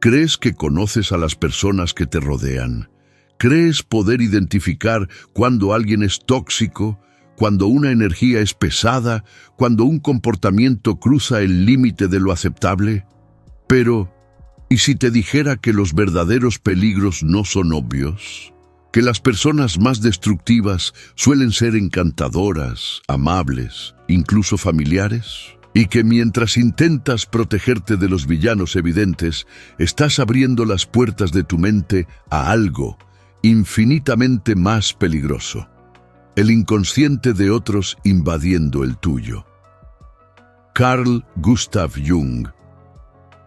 Crees que conoces a las personas que te rodean. Crees poder identificar cuando alguien es tóxico, cuando una energía es pesada, cuando un comportamiento cruza el límite de lo aceptable. Pero, ¿y si te dijera que los verdaderos peligros no son obvios? Que las personas más destructivas suelen ser encantadoras, amables, incluso familiares. Y que mientras intentas protegerte de los villanos evidentes, estás abriendo las puertas de tu mente a algo infinitamente más peligroso. El inconsciente de otros invadiendo el tuyo. Carl Gustav Jung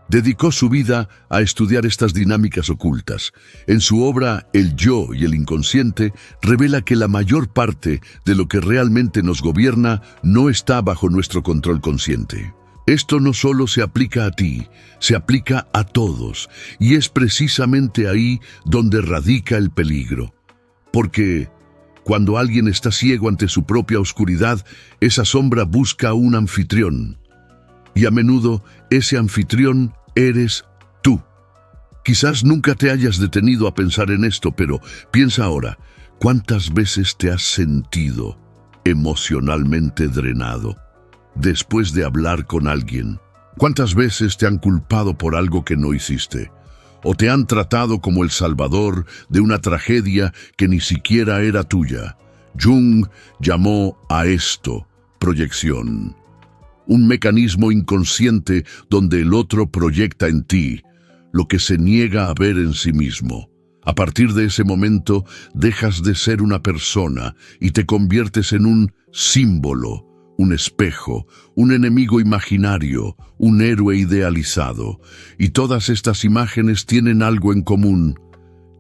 dedicó su vida a estudiar estas dinámicas ocultas. En su obra El yo y el inconsciente revela que la mayor parte de lo que realmente nos gobierna no está bajo nuestro control consciente. Esto no solo se aplica a ti, se aplica a todos, y es precisamente ahí donde radica el peligro. Porque cuando alguien está ciego ante su propia oscuridad, esa sombra busca un anfitrión. Y a menudo ese anfitrión eres tú. Quizás nunca te hayas detenido a pensar en esto, pero piensa ahora, ¿cuántas veces te has sentido emocionalmente drenado después de hablar con alguien? ¿Cuántas veces te han culpado por algo que no hiciste? ¿O te han tratado como el salvador de una tragedia que ni siquiera era tuya? Jung llamó a esto proyección. Un mecanismo inconsciente donde el otro proyecta en ti lo que se niega a ver en sí mismo. A partir de ese momento, dejas de ser una persona y te conviertes en un símbolo, un espejo, un enemigo imaginario, un héroe idealizado. Y todas estas imágenes tienen algo en común.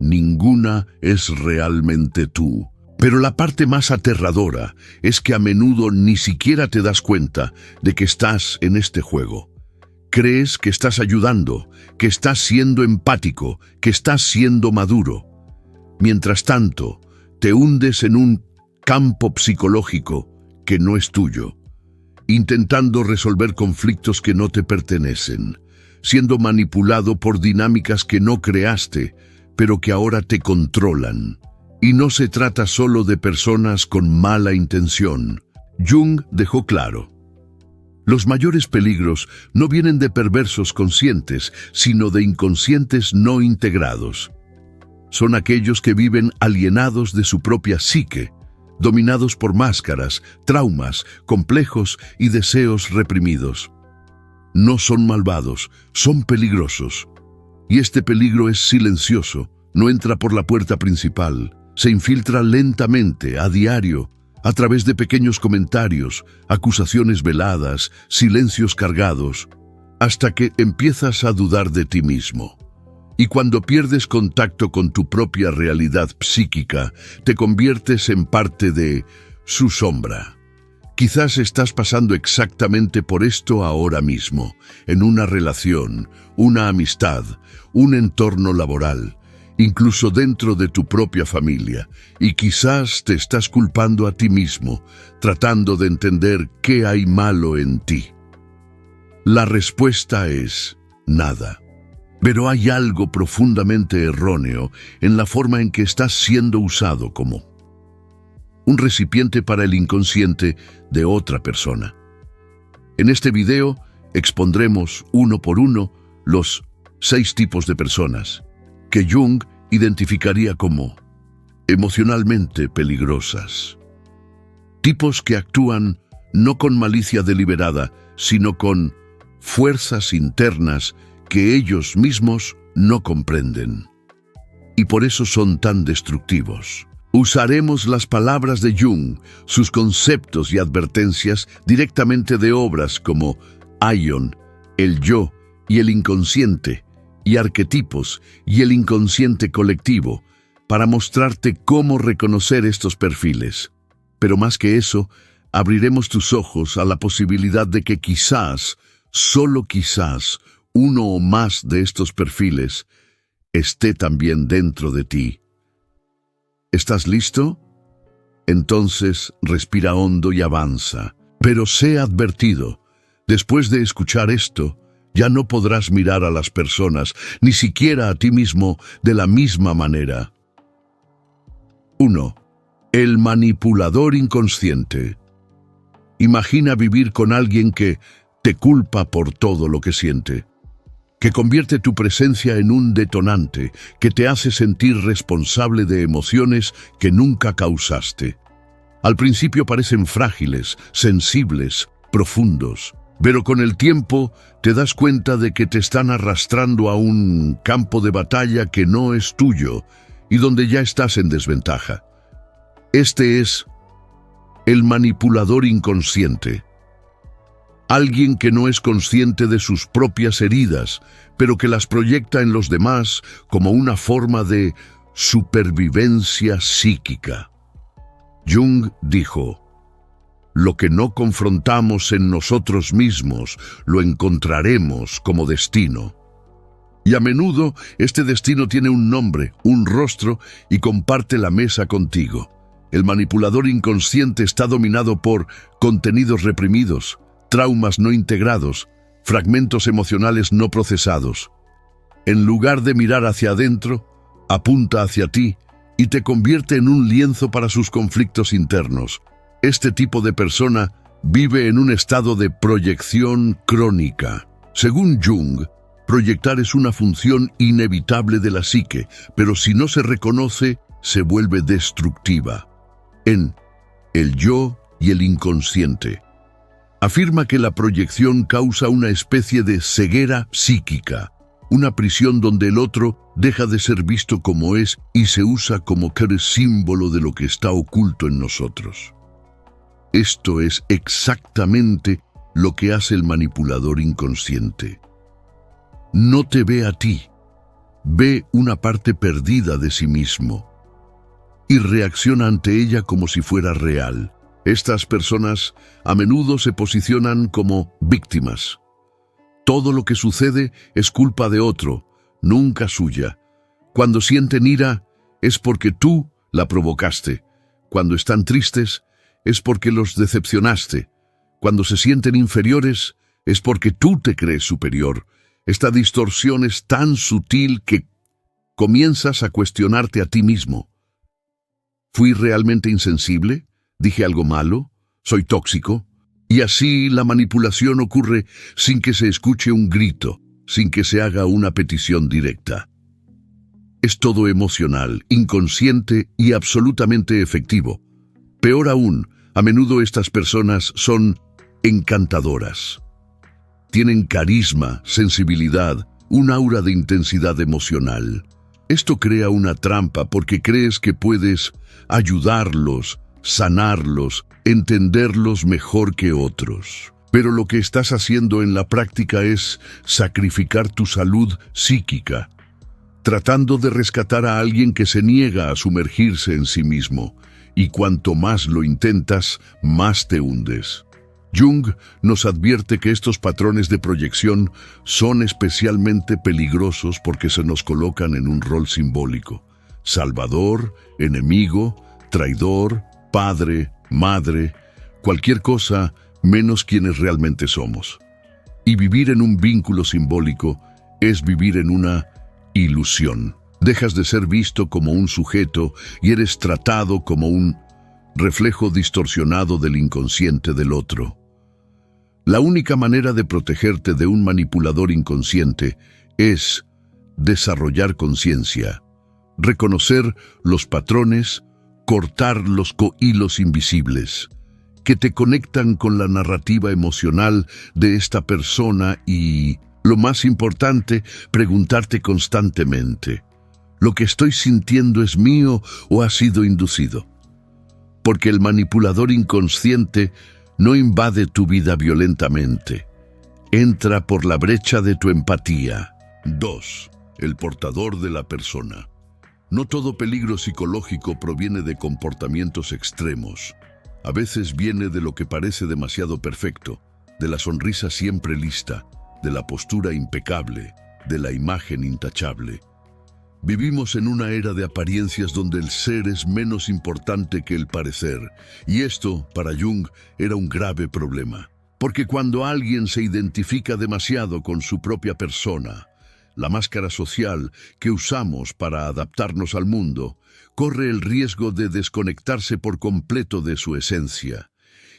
Ninguna es realmente tú. Pero la parte más aterradora es que a menudo ni siquiera te das cuenta de que estás en este juego. Crees que estás ayudando, que estás siendo empático, que estás siendo maduro. Mientras tanto, te hundes en un campo psicológico que no es tuyo, intentando resolver conflictos que no te pertenecen, siendo manipulado por dinámicas que no creaste, pero que ahora te controlan. Y no se trata solo de personas con mala intención. Jung dejó claro: los mayores peligros no vienen de perversos conscientes, sino de inconscientes no integrados. Son aquellos que viven alienados de su propia psique, dominados por máscaras, traumas, complejos y deseos reprimidos. No son malvados, son peligrosos. Y este peligro es silencioso, no entra por la puerta principal. Se infiltra lentamente, a diario, a través de pequeños comentarios, acusaciones veladas, silencios cargados, hasta que empiezas a dudar de ti mismo. Y cuando pierdes contacto con tu propia realidad psíquica, te conviertes en parte de su sombra. Quizás estás pasando exactamente por esto ahora mismo, en una relación, una amistad, un entorno laboral, incluso dentro de tu propia familia, y quizás te estás culpando a ti mismo, tratando de entender qué hay malo en ti. La respuesta es nada. Pero hay algo profundamente erróneo en la forma en que estás siendo usado como un recipiente para el inconsciente de otra persona. En este video expondremos uno por uno los 6 tipos de personas que Jung identificaría como emocionalmente peligrosas. Tipos que actúan no con malicia deliberada, sino con fuerzas internas que ellos mismos no comprenden. Y por eso son tan destructivos. Usaremos las palabras de Jung, sus conceptos y advertencias directamente de obras como Aion, el yo y el inconsciente, y arquetipos y el inconsciente colectivo, para mostrarte cómo reconocer estos perfiles. Pero más que eso, abriremos tus ojos a la posibilidad de que quizás, solo quizás, uno o más de estos perfiles esté también dentro de ti. ¿Estás listo? Entonces respira hondo y avanza. Pero sé advertido, después de escuchar esto, Ya no podrás mirar a las personas, ni siquiera a ti mismo, de la misma manera. 1. El manipulador inconsciente. Imagina vivir con alguien que te culpa por todo lo que siente, que convierte tu presencia en un detonante, que te hace sentir responsable de emociones que nunca causaste. Al principio parecen frágiles, sensibles, profundos, pero con el tiempo te das cuenta de que te están arrastrando a un campo de batalla que no es tuyo y donde ya estás en desventaja. Este es el manipulador inconsciente. Alguien que no es consciente de sus propias heridas, pero que las proyecta en los demás como una forma de supervivencia psíquica. Jung dijo: lo que no confrontamos en nosotros mismos, lo encontraremos como destino. Y a menudo este destino tiene un nombre, un rostro y comparte la mesa contigo. El manipulador inconsciente está dominado por contenidos reprimidos, traumas no integrados, fragmentos emocionales no procesados. En lugar de mirar hacia adentro, apunta hacia ti y te convierte en un lienzo para sus conflictos internos. Este tipo de persona vive en un estado de proyección crónica. Según Jung, proyectar es una función inevitable de la psique, pero si no se reconoce, se vuelve destructiva. En El yo y el inconsciente, afirma que la proyección causa una especie de ceguera psíquica, una prisión donde el otro deja de ser visto como es y se usa como símbolo de lo que está oculto en nosotros. Esto es exactamente lo que hace el manipulador inconsciente. No te ve a ti, ve una parte perdida de sí mismo y reacciona ante ella como si fuera real. Estas personas a menudo se posicionan como víctimas. Todo lo que sucede es culpa de otro, nunca suya. Cuando sienten ira, es porque tú la provocaste. Cuando están tristes, es porque los decepcionaste. Cuando se sienten inferiores, es porque tú te crees superior. Esta distorsión es tan sutil que comienzas a cuestionarte a ti mismo. ¿Fui realmente insensible? ¿Dije algo malo? ¿Soy tóxico? Y así la manipulación ocurre sin que se escuche un grito, sin que se haga una petición directa. Es todo emocional, inconsciente y absolutamente efectivo. Peor aún, a menudo estas personas son encantadoras. Tienen carisma, sensibilidad, un aura de intensidad emocional. Esto crea una trampa porque crees que puedes ayudarlos, sanarlos, entenderlos mejor que otros. Pero lo que estás haciendo en la práctica es sacrificar tu salud psíquica, tratando de rescatar a alguien que se niega a sumergirse en sí mismo, y cuanto más lo intentas, más te hundes. Jung nos advierte que estos patrones de proyección son especialmente peligrosos porque se nos colocan en un rol simbólico: salvador, enemigo, traidor, padre, madre, cualquier cosa menos quienes realmente somos. Y vivir en un vínculo simbólico es vivir en una ilusión. Dejas de ser visto como un sujeto y eres tratado como un reflejo distorsionado del inconsciente del otro. La única manera de protegerte de un manipulador inconsciente es desarrollar conciencia, reconocer los patrones, cortar los hilos invisibles que te conectan con la narrativa emocional de esta persona y, lo más importante, preguntarte constantemente: ¿lo que estoy sintiendo es mío o ha sido inducido? Porque el manipulador inconsciente no invade tu vida violentamente. Entra por la brecha de tu empatía. 2. El portador de la persona. No todo peligro psicológico proviene de comportamientos extremos. A veces viene de lo que parece demasiado perfecto, de la sonrisa siempre lista, de la postura impecable, de la imagen intachable. Vivimos en una era de apariencias donde el ser es menos importante que el parecer, y esto, para Jung, era un grave problema. Porque cuando alguien se identifica demasiado con su propia persona, la máscara social que usamos para adaptarnos al mundo, corre el riesgo de desconectarse por completo de su esencia.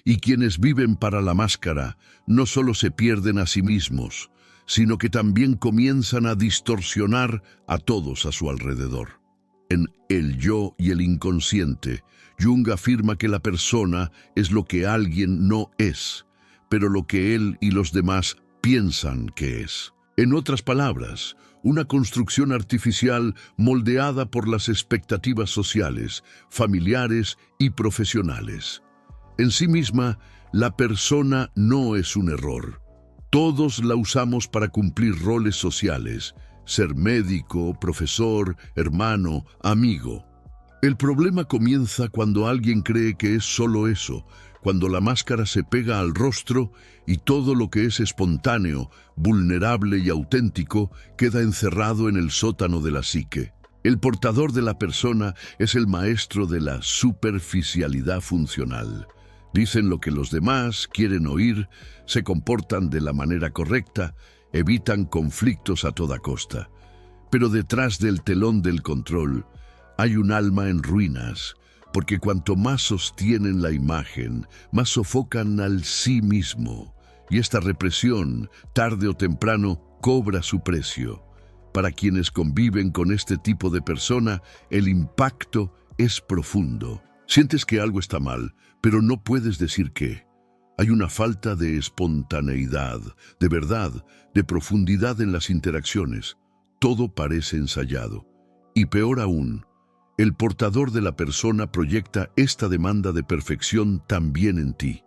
Y quienes viven para la máscara no solo se pierden a sí mismos, sino que también comienzan a distorsionar a todos a su alrededor. En El yo y el inconsciente, Jung afirma que la persona es lo que alguien no es, pero lo que él y los demás piensan que es. En otras palabras, una construcción artificial moldeada por las expectativas sociales, familiares y profesionales. En sí misma, la persona no es un error. Todos la usamos para cumplir roles sociales, ser médico, profesor, hermano, amigo. El problema comienza cuando alguien cree que es solo eso, cuando la máscara se pega al rostro y todo lo que es espontáneo, vulnerable y auténtico queda encerrado en el sótano de la psique. El portador de la persona es el maestro de la superficialidad funcional. Dicen lo que los demás quieren oír, se comportan de la manera correcta, evitan conflictos a toda costa. Pero detrás del telón del control hay un alma en ruinas, porque cuanto más sostienen la imagen, más sofocan al sí mismo. Y esta represión, tarde o temprano, cobra su precio. Para quienes conviven con este tipo de persona, el impacto es profundo. Sientes que algo está mal, pero no puedes decir qué. Hay una falta de espontaneidad, de verdad, de profundidad en las interacciones. Todo parece ensayado. Y peor aún, el portador de la persona proyecta esta demanda de perfección también en ti.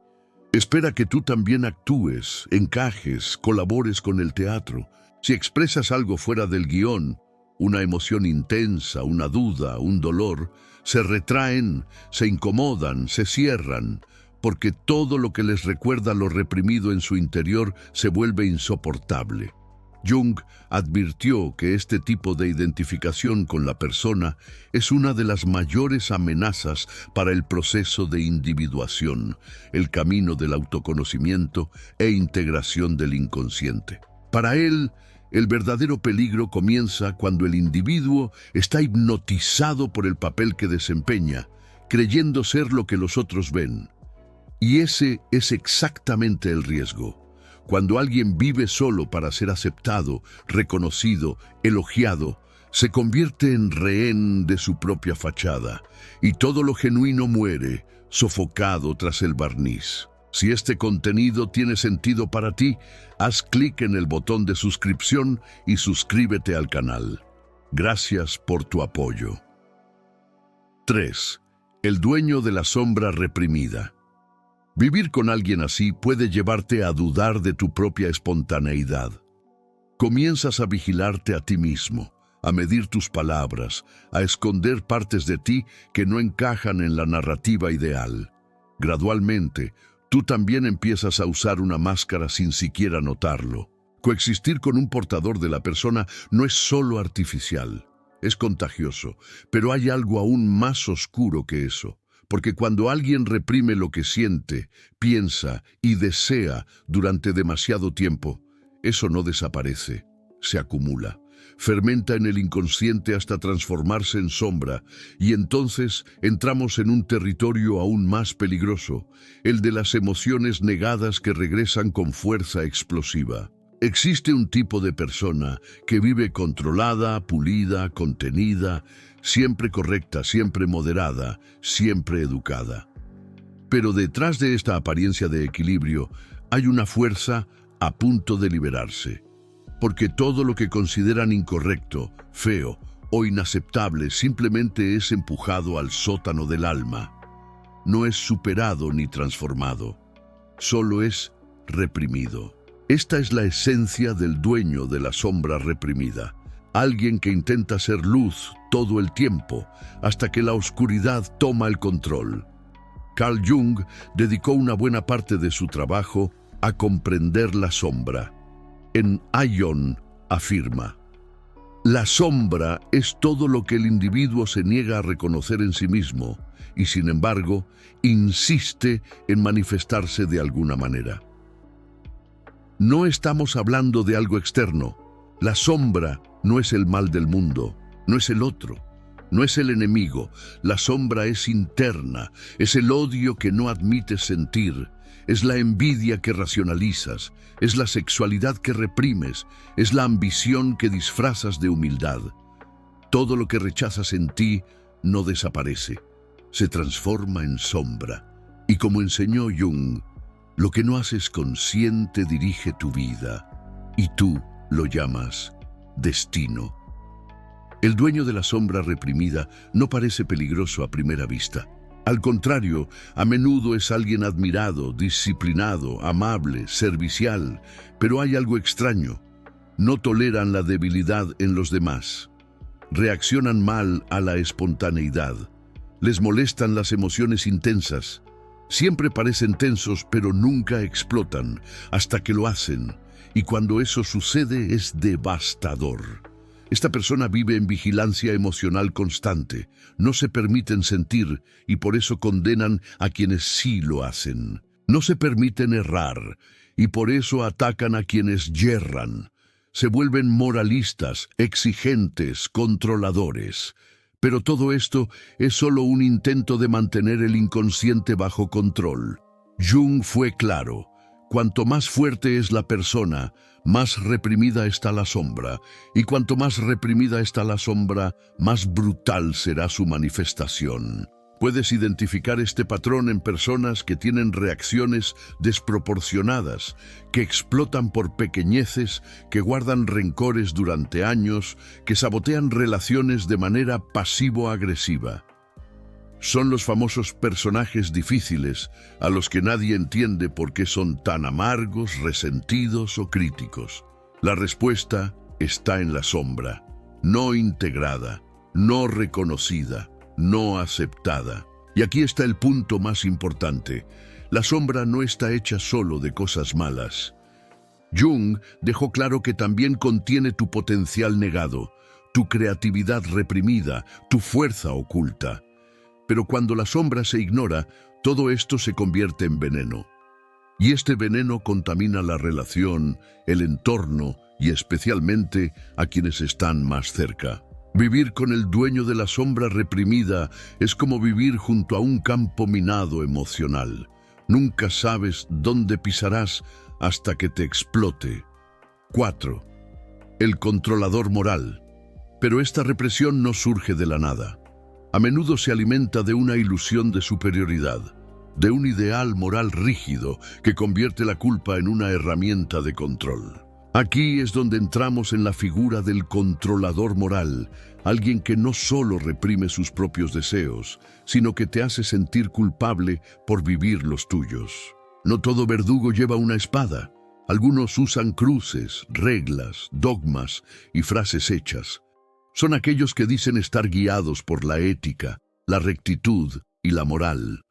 Espera que tú también actúes, encajes, colabores con el teatro. Si expresas algo fuera del guión, una emoción intensa, una duda, un dolor, se retraen, se incomodan, se cierran, porque todo lo que les recuerda lo reprimido en su interior se vuelve insoportable. Jung advirtió que este tipo de identificación con la persona es una de las mayores amenazas para el proceso de individuación, el camino del autoconocimiento e integración del inconsciente. Para él, el verdadero peligro comienza cuando el individuo está hipnotizado por el papel que desempeña, creyendo ser lo que los otros ven. Y ese es exactamente el riesgo. Cuando alguien vive solo para ser aceptado, reconocido, elogiado, se convierte en rehén de su propia fachada, y todo lo genuino muere, sofocado tras el barniz. Si este contenido tiene sentido para ti, haz clic en el botón de suscripción y suscríbete al canal. Gracias por tu apoyo. 3. El dueño de la sombra reprimida. Vivir con alguien así puede llevarte a dudar de tu propia espontaneidad. Comienzas a vigilarte a ti mismo, a medir tus palabras, a esconder partes de ti que no encajan en la narrativa ideal. Gradualmente, tú también empiezas a usar una máscara sin siquiera notarlo. Coexistir con un portador de la persona no es solo artificial, es contagioso, pero hay algo aún más oscuro que eso. Porque cuando alguien reprime lo que siente, piensa y desea durante demasiado tiempo, eso no desaparece, se acumula, fermenta en el inconsciente hasta transformarse en sombra, y entonces entramos en un territorio aún más peligroso, el de las emociones negadas que regresan con fuerza explosiva. Existe un tipo de persona que vive controlada, pulida, contenida, siempre correcta, siempre moderada, siempre educada. Pero detrás de esta apariencia de equilibrio hay una fuerza a punto de liberarse. Porque todo lo que consideran incorrecto, feo o inaceptable simplemente es empujado al sótano del alma. No es superado ni transformado, solo es reprimido. Esta es la esencia del dueño de la sombra reprimida. Alguien que intenta ser luz todo el tiempo, hasta que la oscuridad toma el control. Carl Jung dedicó una buena parte de su trabajo a comprender la sombra. En Aion afirma: la sombra es todo lo que el individuo se niega a reconocer en sí mismo y, sin embargo, insiste en manifestarse de alguna manera. No estamos hablando de algo externo. La sombra no es el mal del mundo, no es el otro, no es el enemigo. La sombra es interna, es el odio que no admites sentir, es la envidia que racionalizas, es la sexualidad que reprimes, es la ambición que disfrazas de humildad. Todo lo que rechazas en ti no desaparece, se transforma en sombra. Y como enseñó Jung, lo que no haces consciente dirige tu vida, y tú lo llamas destino. El dueño de la sombra reprimida no parece peligroso a primera vista. Al contrario, a menudo es alguien admirado, disciplinado, amable, servicial, pero hay algo extraño. No toleran la debilidad en los demás. Reaccionan mal a la espontaneidad. Les molestan las emociones intensas. Siempre parecen tensos, pero nunca explotan, hasta que lo hacen. Y cuando eso sucede es devastador. Esta persona vive en vigilancia emocional constante. No se permiten sentir y por eso condenan a quienes sí lo hacen. No se permiten errar y por eso atacan a quienes yerran. Se vuelven moralistas, exigentes, controladores. Pero todo esto es solo un intento de mantener el inconsciente bajo control. Jung fue claro: cuanto más fuerte es la persona, más reprimida está la sombra, y cuanto más reprimida está la sombra, más brutal será su manifestación. Puedes identificar este patrón en personas que tienen reacciones desproporcionadas, que explotan por pequeñeces, que guardan rencores durante años, que sabotean relaciones de manera pasivo-agresiva. Son los famosos personajes difíciles, a los que nadie entiende por qué son tan amargos, resentidos o críticos. La respuesta está en la sombra, no integrada, no reconocida, no aceptada. Y aquí está el punto más importante. La sombra no está hecha solo de cosas malas. Jung dejó claro que también contiene tu potencial negado, tu creatividad reprimida, tu fuerza oculta. Pero cuando la sombra se ignora, todo esto se convierte en veneno. Y este veneno contamina la relación, el entorno y especialmente a quienes están más cerca. Vivir con el dueño de la sombra reprimida es como vivir junto a un campo minado emocional. Nunca sabes dónde pisarás hasta que te explote. 4. El controlador moral. Pero esta represión no surge de la nada. A menudo se alimenta de una ilusión de superioridad, de un ideal moral rígido que convierte la culpa en una herramienta de control. Aquí es donde entramos en la figura del controlador moral, alguien que no solo reprime sus propios deseos, sino que te hace sentir culpable por vivir los tuyos. No todo verdugo lleva una espada. Algunos usan cruces, reglas, dogmas y frases hechas. Son aquellos que dicen estar guiados por la ética, la rectitud y la moral,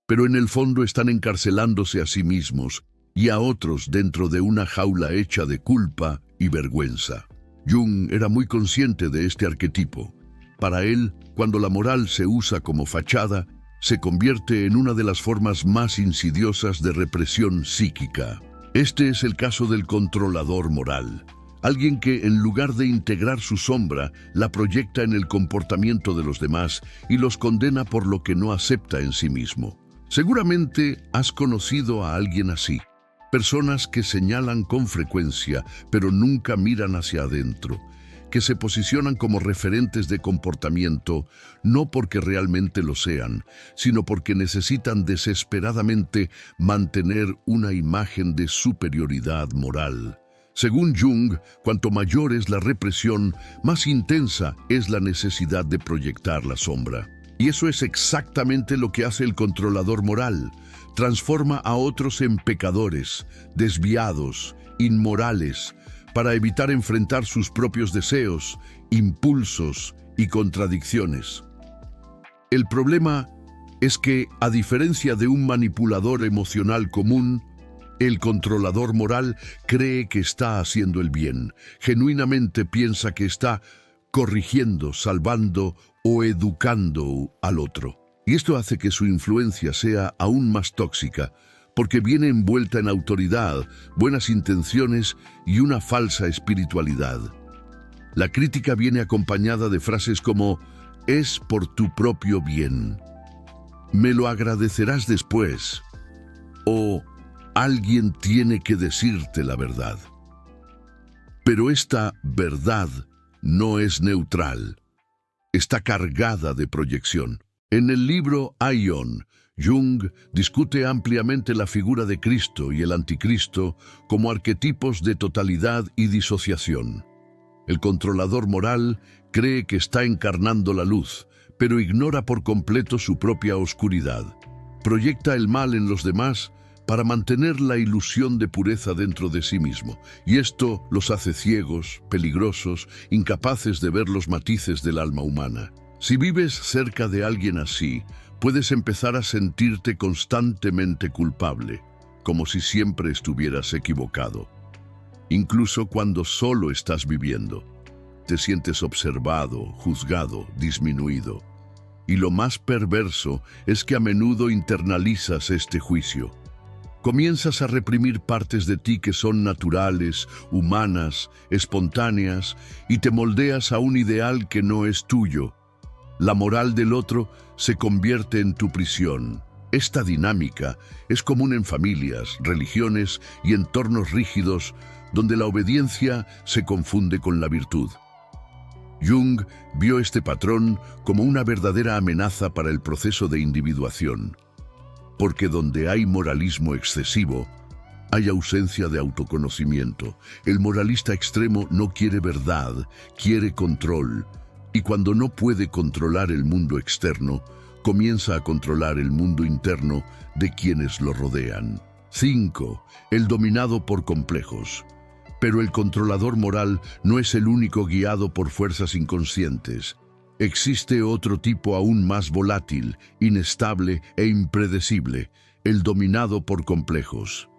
pero en el fondo están encarcelándose a sí mismos y a otros dentro de una jaula hecha de culpa y vergüenza. Jung era muy consciente de este arquetipo. Para él, cuando la moral se usa como fachada, se convierte en una de las formas más insidiosas de represión psíquica. Este es el caso del controlador moral. Alguien que, en lugar de integrar su sombra, la proyecta en el comportamiento de los demás y los condena por lo que no acepta en sí mismo. Seguramente has conocido a alguien así. Personas que señalan con frecuencia, pero nunca miran hacia adentro. Que se posicionan como referentes de comportamiento, no porque realmente lo sean, sino porque necesitan desesperadamente mantener una imagen de superioridad moral. Según Jung, cuanto mayor es la represión, más intensa es la necesidad de proyectar la sombra. Y eso es exactamente lo que hace el controlador moral. Transforma a otros en pecadores, desviados, inmorales, para evitar enfrentar sus propios deseos, impulsos y contradicciones. El problema es que, a diferencia de un manipulador emocional común, el controlador moral cree que está haciendo el bien. Genuinamente piensa que está corrigiendo, salvando o educando al otro. Y esto hace que su influencia sea aún más tóxica, porque viene envuelta en autoridad, buenas intenciones y una falsa espiritualidad. La crítica viene acompañada de frases como «es por tu propio bien», «me lo agradecerás después» o «alguien tiene que decirte la verdad». Pero esta verdad no es neutral, está cargada de proyección. En el libro Aion, Jung discute ampliamente la figura de Cristo y el anticristo como arquetipos de totalidad y disociación. El controlador moral cree que está encarnando la luz, pero ignora por completo su propia oscuridad. Proyecta el mal en los demás para mantener la ilusión de pureza dentro de sí mismo, y esto los hace ciegos, peligrosos, incapaces de ver los matices del alma humana. Si vives cerca de alguien así, puedes empezar a sentirte constantemente culpable, como si siempre estuvieras equivocado. Incluso cuando solo estás viviendo, te sientes observado, juzgado, disminuido. Y lo más perverso es que a menudo internalizas este juicio. Comienzas a reprimir partes de ti que son naturales, humanas, espontáneas, y te moldeas a un ideal que no es tuyo. La moral del otro se convierte en tu prisión. Esta dinámica es común en familias, religiones y entornos rígidos donde la obediencia se confunde con la virtud. Jung vio este patrón como una verdadera amenaza para el proceso de individuación. Porque donde hay moralismo excesivo, hay ausencia de autoconocimiento. El moralista extremo no quiere verdad, quiere control. Y cuando no puede controlar el mundo externo, comienza a controlar el mundo interno de quienes lo rodean. 5. El dominado por complejos. Pero el controlador moral no es el único guiado por fuerzas inconscientes. Existe otro tipo aún más volátil, inestable e impredecible, el dominado por complejos.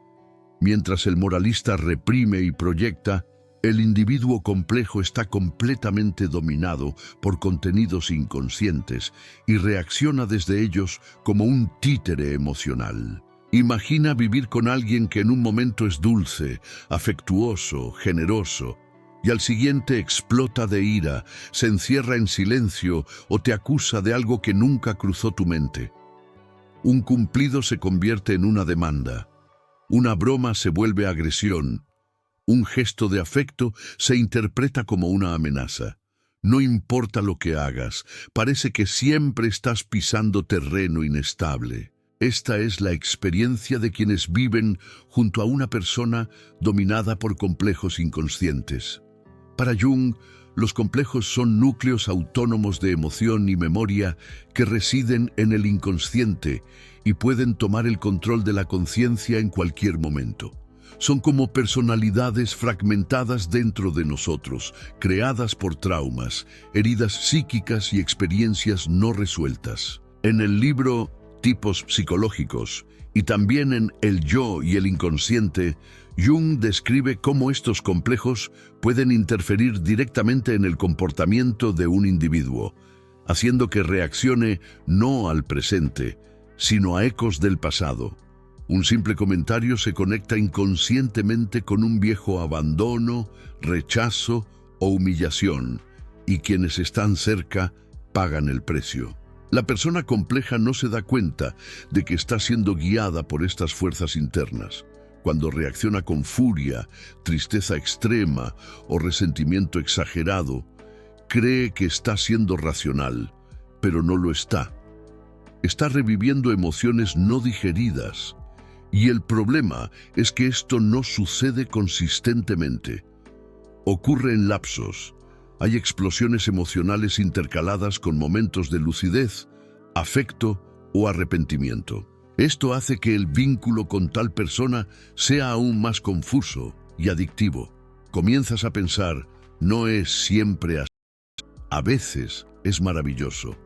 Mientras el moralista reprime y proyecta, el individuo complejo está completamente dominado por contenidos inconscientes y reacciona desde ellos como un títere emocional. Imagina vivir con alguien que en un momento es dulce, afectuoso, generoso, y al siguiente explota de ira, se encierra en silencio o te acusa de algo que nunca cruzó tu mente. Un cumplido se convierte en una demanda. Una broma se vuelve agresión. Un gesto de afecto se interpreta como una amenaza. No importa lo que hagas, parece que siempre estás pisando terreno inestable. Esta es la experiencia de quienes viven junto a una persona dominada por complejos inconscientes. Para Jung, los complejos son núcleos autónomos de emoción y memoria que residen en el inconsciente y pueden tomar el control de la conciencia en cualquier momento. Son como personalidades fragmentadas dentro de nosotros, creadas por traumas, heridas psíquicas y experiencias no resueltas. En el libro Tipos psicológicos y también en El yo y el inconsciente, Jung describe cómo estos complejos pueden interferir directamente en el comportamiento de un individuo, haciendo que reaccione no al presente, sino a ecos del pasado. Un simple comentario se conecta inconscientemente con un viejo abandono, rechazo o humillación, y quienes están cerca pagan el precio. La persona compleja no se da cuenta de que está siendo guiada por estas fuerzas internas. Cuando reacciona con furia, tristeza extrema o resentimiento exagerado, cree que está siendo racional, pero no lo está. Está reviviendo emociones no digeridas. Y el problema es que esto no sucede consistentemente. Ocurre en lapsos. Hay explosiones emocionales intercaladas con momentos de lucidez, afecto o arrepentimiento. Esto hace que el vínculo con tal persona sea aún más confuso y adictivo. Comienzas a pensar, no es siempre así. A veces es maravilloso.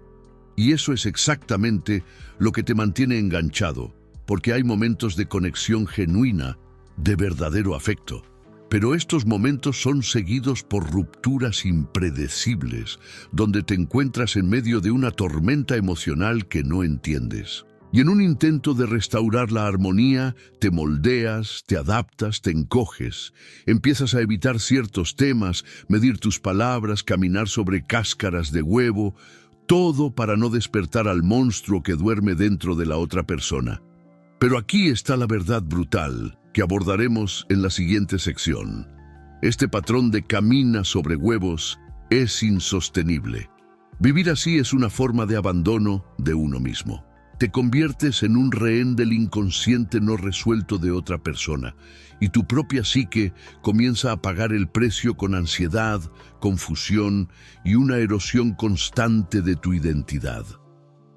Y eso es exactamente lo que te mantiene enganchado, porque hay momentos de conexión genuina, de verdadero afecto. Pero estos momentos son seguidos por rupturas impredecibles, donde te encuentras en medio de una tormenta emocional que no entiendes. Y en un intento de restaurar la armonía, te moldeas, te adaptas, te encoges. Empiezas a evitar ciertos temas, medir tus palabras, caminar sobre cáscaras de huevo, todo para no despertar al monstruo que duerme dentro de la otra persona. Pero aquí está la verdad brutal, que abordaremos en la siguiente sección. Este patrón de camina sobre huevos es insostenible. Vivir así es una forma de abandono de uno mismo. Te conviertes en un rehén del inconsciente no resuelto de otra persona, y tu propia psique comienza a pagar el precio con ansiedad, confusión y una erosión constante de tu identidad.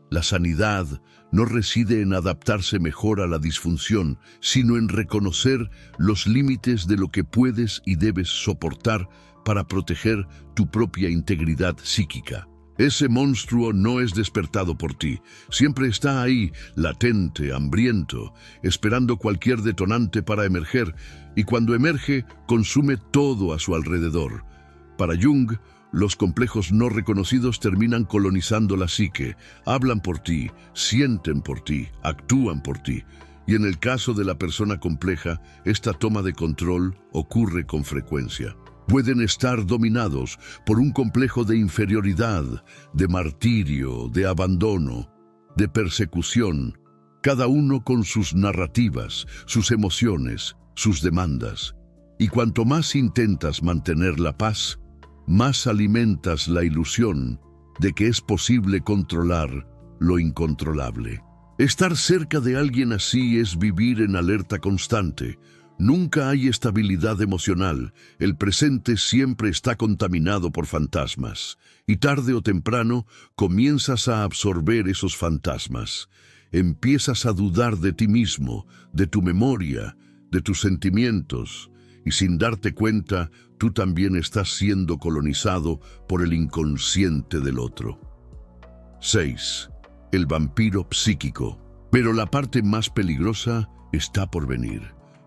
La sanidad no reside en adaptarse mejor a la disfunción, sino en reconocer los límites de lo que puedes y debes soportar para proteger tu propia integridad psíquica. Ese monstruo no es despertado por ti, siempre está ahí, latente, hambriento, esperando cualquier detonante para emerger, y cuando emerge, consume todo a su alrededor. Para Jung, los complejos no reconocidos terminan colonizando la psique, hablan por ti, sienten por ti, actúan por ti. Y en el caso de la persona compleja, esta toma de control ocurre con frecuencia. Pueden estar dominados por un complejo de inferioridad, de martirio, de abandono, de persecución, cada uno con sus narrativas, sus emociones, sus demandas. Y cuanto más intentas mantener la paz, más alimentas la ilusión de que es posible controlar lo incontrolable. Estar cerca de alguien así es vivir en alerta constante. Nunca hay estabilidad emocional, el presente siempre está contaminado por fantasmas, y tarde o temprano comienzas a absorber esos fantasmas. Empiezas a dudar de ti mismo, de tu memoria, de tus sentimientos, y sin darte cuenta, tú también estás siendo colonizado por el inconsciente del otro. 6. El vampiro psíquico. Pero la parte más peligrosa está por venir.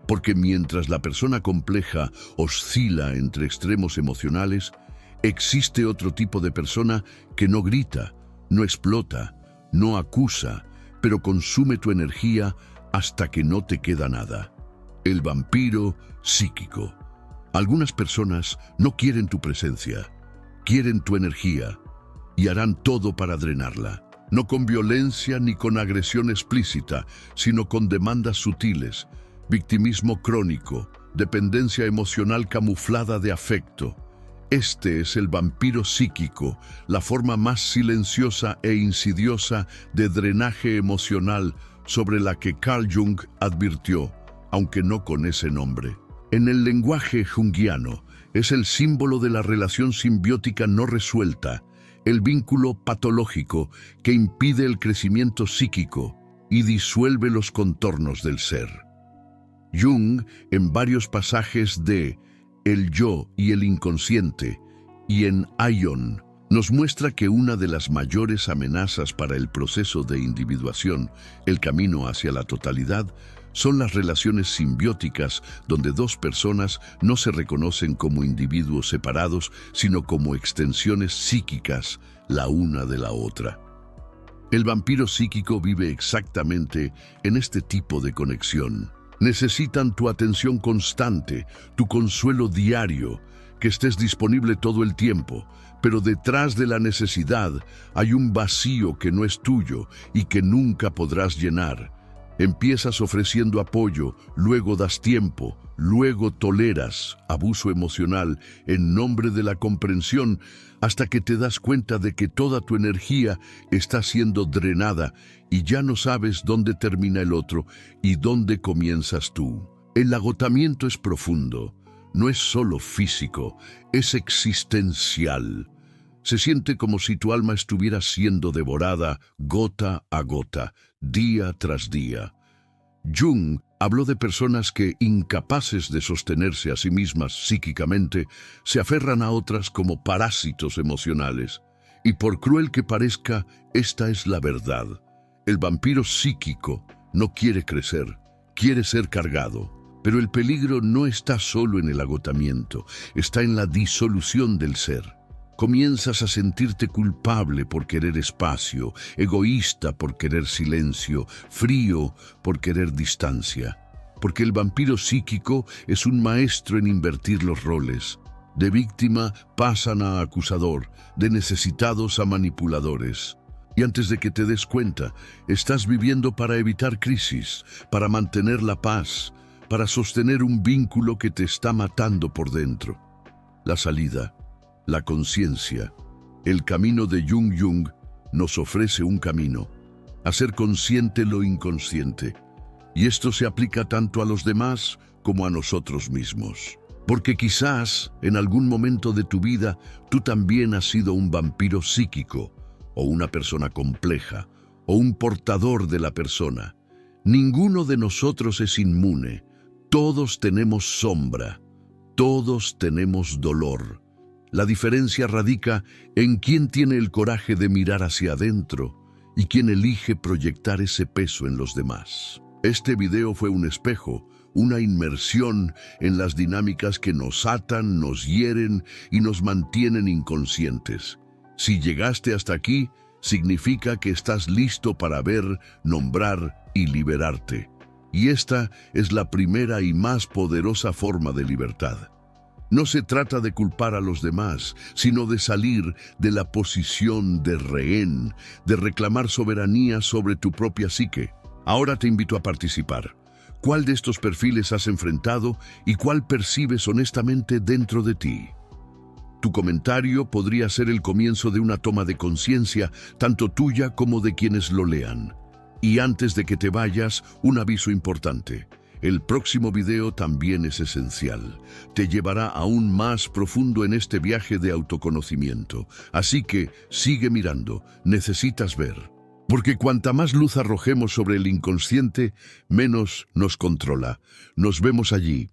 Porque mientras la persona compleja oscila entre extremos emocionales, existe otro tipo de persona que no grita, no explota, no acusa, pero consume tu energía hasta que no te queda nada. El vampiro psíquico. Algunas personas no quieren tu presencia, quieren tu energía y harán todo para drenarla. No con violencia ni con agresión explícita, sino con demandas sutiles, victimismo crónico, dependencia emocional camuflada de afecto. Este es el vampiro psíquico, la forma más silenciosa e insidiosa de drenaje emocional sobre la que Carl Jung advirtió, aunque no con ese nombre. En el lenguaje junguiano, es el símbolo de la relación simbiótica no resuelta, el vínculo patológico que impide el crecimiento psíquico y disuelve los contornos del ser. Jung, en varios pasajes de El yo y el inconsciente y en Aion, nos muestra que una de las mayores amenazas para el proceso de individuación, el camino hacia la totalidad, son las relaciones simbióticas donde dos personas no se reconocen como individuos separados, sino como extensiones psíquicas la una de la otra. El vampiro psíquico vive exactamente en este tipo de conexión. Necesitan tu atención constante, tu consuelo diario, que estés disponible todo el tiempo, pero detrás de la necesidad hay un vacío que no es tuyo y que nunca podrás llenar. Empiezas ofreciendo apoyo, luego das tiempo, luego toleras abuso emocional en nombre de la comprensión hasta que te das cuenta de que toda tu energía está siendo drenada y ya no sabes dónde termina el otro y dónde comienzas tú. El agotamiento es profundo, no es solo físico, es existencial. Se siente como si tu alma estuviera siendo devorada gota a gota, día tras día. Jung habló de personas que, incapaces de sostenerse a sí mismas psíquicamente, se aferran a otras como parásitos emocionales. Y por cruel que parezca, esta es la verdad. El vampiro psíquico no quiere crecer, quiere ser cargado. Pero el peligro no está solo en el agotamiento, está en la disolución del ser. Comienzas a sentirte culpable por querer espacio, egoísta por querer silencio, frío por querer distancia. Porque el vampiro psíquico es un maestro en invertir los roles. De víctima pasan a acusador, de necesitados a manipuladores. Y antes de que te des cuenta, estás viviendo para evitar crisis, para mantener la paz, para sostener un vínculo que te está matando por dentro. La salida, la conciencia, el camino de Jung nos ofrece un camino, hacer consciente lo inconsciente. Y esto se aplica tanto a los demás como a nosotros mismos. Porque quizás, en algún momento de tu vida, tú también has sido un vampiro psíquico, o una persona compleja, o un portador de la persona. Ninguno de nosotros es inmune. Todos tenemos sombra. Todos tenemos dolor. La diferencia radica en quién tiene el coraje de mirar hacia adentro y quién elige proyectar ese peso en los demás. Este video fue un espejo, una inmersión en las dinámicas que nos atan, nos hieren y nos mantienen inconscientes. Si llegaste hasta aquí, significa que estás listo para ver, nombrar y liberarte. Y esta es la primera y más poderosa forma de libertad. No se trata de culpar a los demás, sino de salir de la posición de rehén, de reclamar soberanía sobre tu propia psique. Ahora te invito a participar. ¿Cuál de estos perfiles has enfrentado y cuál percibes honestamente dentro de ti? Tu comentario podría ser el comienzo de una toma de conciencia, tanto tuya como de quienes lo lean. Y antes de que te vayas, un aviso importante. El próximo video también es esencial. Te llevará aún más profundo en este viaje de autoconocimiento. Así que sigue mirando, necesitas ver. Porque cuanta más luz arrojemos sobre el inconsciente, menos nos controla. Nos vemos allí.